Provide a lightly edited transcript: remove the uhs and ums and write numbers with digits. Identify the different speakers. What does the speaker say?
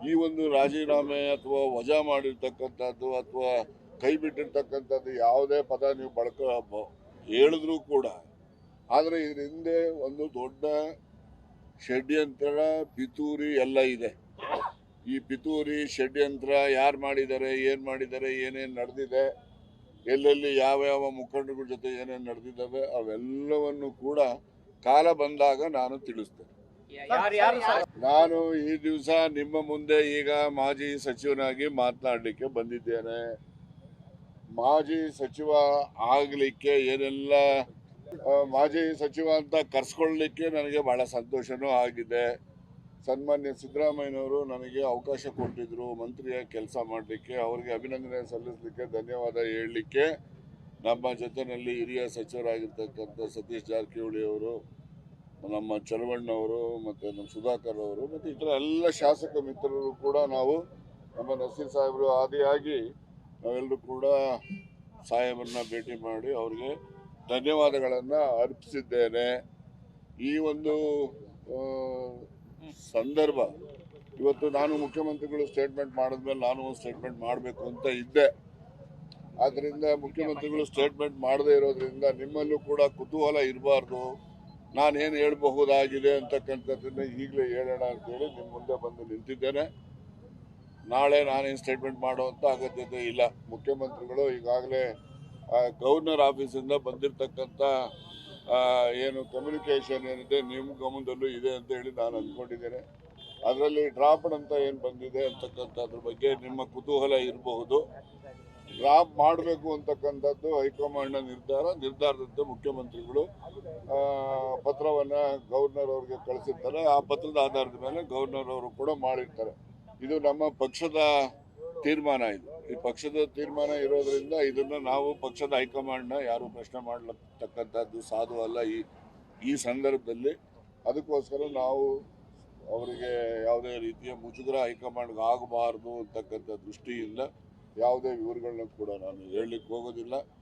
Speaker 1: ಈ ಒಂದು ರಾಜೀನಾಮೆ ಅಥವಾ ವಜಾ ಮಾಡಿರ್ತಕ್ಕಂಥದ್ದು ಅಥವಾ ಕೈ ಬಿಟ್ಟಿರ್ತಕ್ಕಂಥದ್ದು ಯಾವುದೇ ಪದ ನೀವು ಹೇಳಿದ್ರು ಕೂಡ, ಆದರೆ ಇದ್ರ ಹಿಂದೆ ಒಂದು ದೊಡ್ಡ ಷಡ್ಯಂತ್ರ, ಪಿತೂರಿ ಎಲ್ಲ ಇದೆ. ಈ ಪಿತೂರಿ ಷಡ್ಯಂತ್ರ ಯಾರು ಮಾಡಿದ್ದಾರೆ, ಏನ್ ಮಾಡಿದ್ದಾರೆ, ಏನೇನು ನಡೆದಿದೆ, ಎಲ್ಲೆಲ್ಲಿ ಯಾವ ಮುಖಂಡಗಳ ಜೊತೆ ಏನೇನು ನಡೆದಿದ್ದಾವೆ ಅವೆಲ್ಲವನ್ನು ಕೂಡ ಕಾಲ ಬಂದಾಗ ನಾನು ತಿಳಿಸ್ತೇನೆ. ನಾನು ಈ ದಿವಸ ನಿಮ್ಮ ಮುಂದೆ ಈಗ ಮಾಜಿ ಸಚಿವನಾಗಿ ಮಾತನಾಡಲಿಕ್ಕೆ ಬಂದಿದ್ದೇನೆ. ಮಾಜಿ ಸಚಿವ ಆಗಲಿಕ್ಕೆ ಏನೆಲ್ಲ ಮಾಜಿ ಸಚಿವ ಅಂತ ಕರ್ಸ್ಕೊಳ್ಳಲಿಕ್ಕೆ ನನಗೆ ಬಹಳ ಸಂತೋಷನೂ ಆಗಿದೆ. ಸನ್ಮಾನ್ಯ ಸಿದ್ದರಾಮಯ್ಯನವರು ನನಗೆ ಅವಕಾಶ ಕೊಟ್ಟಿದ್ರು ಮಂತ್ರಿಯ ಕೆಲಸ ಮಾಡಲಿಕ್ಕೆ. ಅವರಿಗೆ ಅಭಿನಂದನೆ ಸಲ್ಲಿಸಲಿಕ್ಕೆ, ಧನ್ಯವಾದ ಹೇಳಲಿಕ್ಕೆ ನಮ್ಮ ಜೊತೆಯಲ್ಲಿ ಹಿರಿಯ ಸಚಿವರಾಗಿರ್ತಕ್ಕಂಥ ಸತೀಶ್ ಜಾರಕಿಹೊಳಿ ಅವರು, ನಮ್ಮ ಚಲವಣ್ಣವರು, ಮತ್ತು ನಮ್ಮ ಸುಧಾಕರ್ ಅವರು, ಮತ್ತು ಇತರ ಎಲ್ಲ ಶಾಸಕ ಮಿತ್ರರು ಕೂಡ ನಾವು, ನಮ್ಮ ನಸೀರ್ ಸಾಹೇಬರು ಆದಿಯಾಗಿ ನಾವೆಲ್ಲರೂ ಕೂಡ ಸಾಹೇಬರನ್ನ ಭೇಟಿ ಮಾಡಿ ಅವರಿಗೆ ಧನ್ಯವಾದಗಳನ್ನು ಅರ್ಪಿಸಿದ್ದೇನೆ. ಈ ಒಂದು ಸಂದರ್ಭ ಇವತ್ತು ನಾನು ಮುಖ್ಯಮಂತ್ರಿಗಳು ಸ್ಟೇಟ್ಮೆಂಟ್ ಮಾಡಿದ್ಮೇಲೆ ನಾನು ಒಂದು ಸ್ಟೇಟ್ಮೆಂಟ್ ಮಾಡಬೇಕು ಅಂತ ಇದ್ದೆ. ಆದ್ದರಿಂದ ಮುಖ್ಯಮಂತ್ರಿಗಳು ಸ್ಟೇಟ್ಮೆಂಟ್ ಮಾಡದೇ ಇರೋದ್ರಿಂದ ನಿಮ್ಮಲ್ಲೂ ಕೂಡ ಕುತೂಹಲ ಇರಬಾರ್ದು, ನಾನೇನು ಹೇಳಬಹುದಾಗಿದೆ ಅಂತಕ್ಕಂಥದ್ದನ್ನ ಈಗಲೇ ಹೇಳೋಣ ಅಂತೇಳಿ ನಿಮ್ಮ ಮುಂದೆ ಬಂದು ನಿಂತಿದ್ದೇನೆ. ನಾಳೆ ನಾನೇನು ಸ್ಟೇಟ್ಮೆಂಟ್ ಮಾಡುವಂಥ ಅಗತ್ಯತೆ ಇಲ್ಲ. ಮುಖ್ಯಮಂತ್ರಿಗಳು ಈಗಾಗಲೇ ಗವರ್ನರ್ ಆಫೀಸಿಂದ ಬಂದಿರತಕ್ಕಂಥ ಏನು ಕಮ್ಯುನಿಕೇಷನ್ ಏನಿದೆ ನಿಮ್ಮ ಗಮನದಲ್ಲೂ ಇದೆ ಅಂತ ಹೇಳಿ ನಾನು ಅಂದ್ಕೊಂಡಿದ್ದೇನೆ. ಅದರಲ್ಲಿ ಡ್ರಾಫ್ಟ್ ಅಂತ ಏನು ಬಂದಿದೆ ಅಂತಕ್ಕಂಥದ್ರ ಬಗ್ಗೆ ನಿಮ್ಮ ಕುತೂಹಲ ಇರಬಹುದು. ಡ್ರಾಪ್ ಮಾಡಬೇಕು ಅಂತಕ್ಕಂಥದ್ದು ಹೈಕಮಾಂಡ್ನ ನಿರ್ಧಾರದಂತೆ ಮುಖ್ಯಮಂತ್ರಿಗಳು ಪತ್ರವನ್ನು ಗವರ್ನರ್ ಅವರಿಗೆ ಕಳಿಸಿರ್ತಾರೆ. ಆ ಪತ್ರದ ಆಧಾರದ ಮೇಲೆ ಗವರ್ನರ್ ಅವರು ಕೂಡ ಮಾಡಿರ್ತಾರೆ. ಇದು ನಮ್ಮ ಪಕ್ಷದ ತೀರ್ಮಾನ. ಈ ಪಕ್ಷದ ತೀರ್ಮಾನ ಇರೋದ್ರಿಂದ ಇದನ್ನು ನಾವು ಪಕ್ಷದ ಹೈಕಮಾಂಡ್ನ ಯಾರು ಪ್ರಶ್ನೆ ಮಾಡತಕ್ಕಂಥದ್ದು ಸಾಧು ಅಲ್ಲ ಈ ಸಂದರ್ಭದಲ್ಲಿ. ಅದಕ್ಕೋಸ್ಕರ ನಾವು ಅವರಿಗೆ ಯಾವುದೇ ರೀತಿಯ ಮುಜುಗರ ಹೈಕಮಾಂಡ್ಗೆ ಆಗಬಾರ್ದು ಅಂತಕ್ಕಂಥ ದೃಷ್ಟಿಯಿಂದ ಯಾವುದೇ ವಿವರಗಳನ್ನ ಕೂಡ ನಾನು ಹೇಳಲಿಕ್ಕೆ ಹೋಗೋದಿಲ್ಲ.